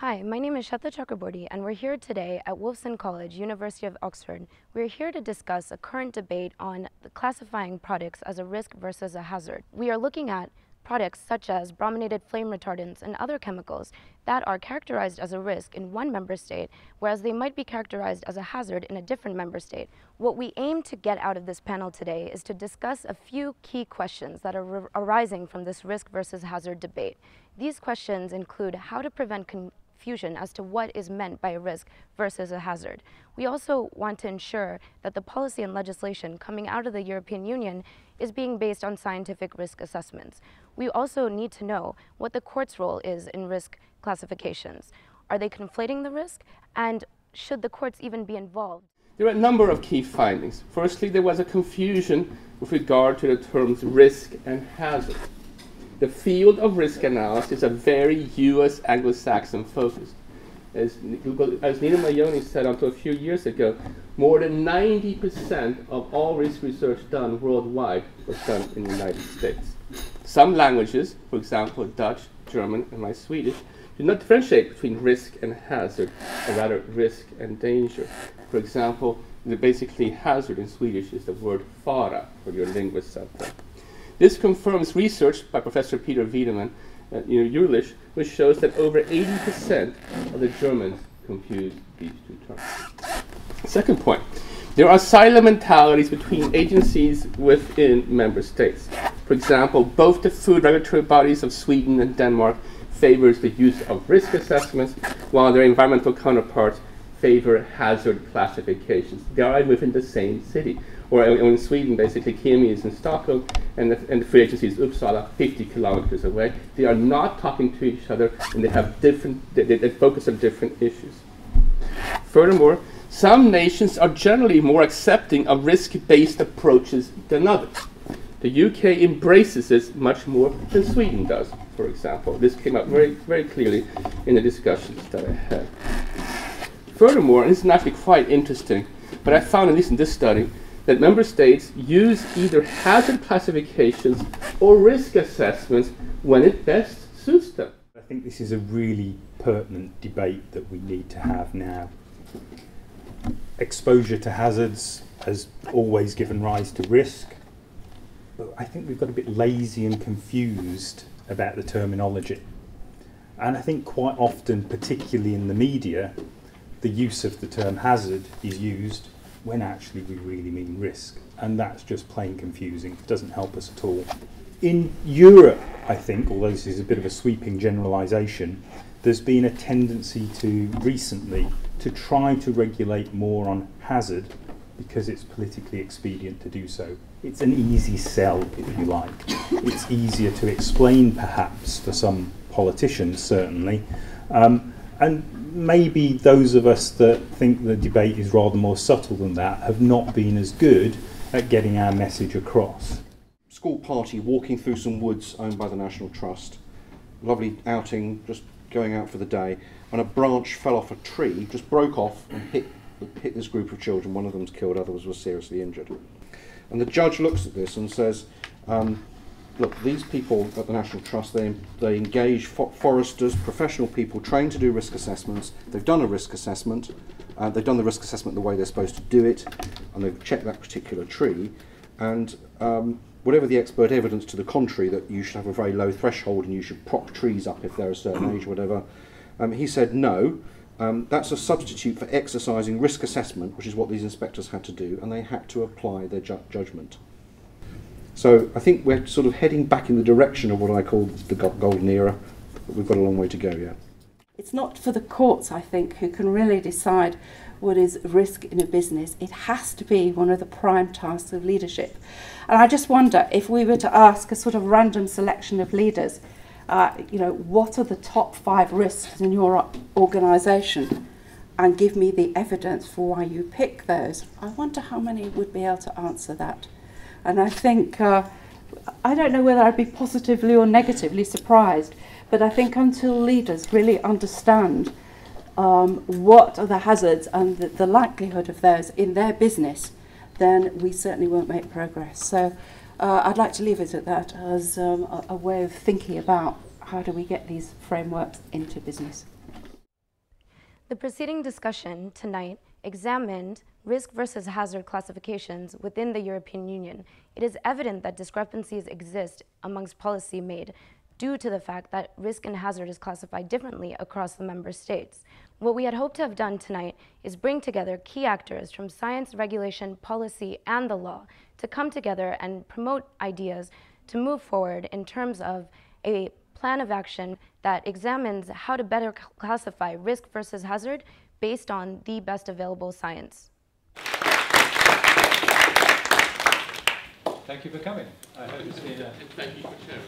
Hi, my name is Shweta Chakraborty, and we're here today at Wolfson College, University of Oxford. We're here to discuss a current debate on classifying products as a risk versus a hazard. We are looking at products such as brominated flame retardants and other chemicals that are characterized as a risk in one member state, whereas they might be characterized as a hazard in a different member state. What we aim to get out of this panel today is to discuss a few key questions that are arising from this risk versus hazard debate. These questions include how to prevent confusion as to what is meant by a risk versus a hazard. We also want to ensure that the policy and legislation coming out of the European Union is being based on scientific risk assessments. We also need to know what the court's role is in risk classifications. Are they conflating the risk? And should the courts even be involved? There are a number of key findings. Firstly, there was a confusion with regard to the terms risk and hazard. The field of risk analysis is very US Anglo-Saxon focused. As Nina Mayoni said until a few years ago, more than 90% of all risk research done worldwide was done in the United States. Some languages, for example Dutch, German, and my Swedish, do not differentiate between risk and hazard, or rather risk and danger. For example, basically hazard in Swedish is the word fara for your linguists out there. This confirms research by Professor Peter Wiedemann at Jülich, which shows that over 80% of the Germans confuse these two terms. Second point, there are silent mentalities between agencies within member states. For example, both the food regulatory bodies of Sweden and Denmark favors the use of risk assessments, while their environmental counterparts favor hazard classifications. They are within the same city. Or in Sweden, basically, Kemi is in Stockholm, and the food agency is Uppsala, 50 kilometers away. They are not talking to each other, and they have they focus on different issues. Furthermore, some nations are generally more accepting of risk-based approaches than others. The UK embraces this much more than Sweden does, for example. This came up very, very clearly in the discussions that I had. Furthermore, and this is actually quite interesting, but I found, at least in this study, that member states use either hazard classifications or risk assessments when it best suits them. I think this is a really pertinent debate that we need to have now. Exposure to hazards has always given rise to risk, but I think we've got a bit lazy and confused about the terminology. And I think quite often, particularly in the media, the use of the term hazard is used when actually we really mean risk. And that's just plain confusing. It doesn't help us at all. In Europe, I think, although this is a bit of a sweeping generalisation, there's been a tendency to recently to try to regulate more on hazard because it's politically expedient to do so. It's an easy sell, if you like. It's easier to explain, perhaps, for some politicians, certainly. And maybe those of us that think the debate is rather more subtle than that have not been as good at getting our message across. School party walking through some woods owned by the National Trust. Lovely outing, just going out for the day, and a branch fell off a tree, just broke off and hit this group of children. One of them's killed, others were seriously injured. And the judge looks at this and says, look, these people at the National Trust, they engage foresters, professional people trained to do risk assessments. They've done a risk assessment. They've done the risk assessment the way they're supposed to do it, and they've checked that particular tree. And whatever the expert evidence to the contrary, that you should have a very low threshold and you should prop trees up if they're a certain age or whatever, he said no. That's a substitute for exercising risk assessment, which is what these inspectors had to do, and they had to apply their judgment. So I think we're sort of heading back in the direction of what I call the golden era, but we've got a long way to go, yeah. It's not for the courts, I think, who can really decide what is risk in a business. It has to be one of the prime tasks of leadership. And I just wonder if we were to ask a sort of random selection of leaders, what are the top 5 risks in your organisation, and give me the evidence for why you pick those. I wonder how many would be able to answer that. And I think, I don't know whether I'd be positively or negatively surprised, but I think until leaders really understand what are the hazards and the likelihood of those in their business, then we certainly won't make progress. So I'd like to leave it at that as a way of thinking about how do we get these frameworks into business. The preceding discussion tonight examined risk versus hazard classifications within the European Union. It is evident that discrepancies exist amongst policy made due to the fact that risk and hazard is classified differently across the member states. What we had hoped to have done tonight is bring together key actors from science, regulation, policy, and the law to come together and promote ideas to move forward in terms of a plan of action that examines how to better classify risk versus hazard based on the best available science. Thank you for coming. I hope it's been a... Thank you for sharing.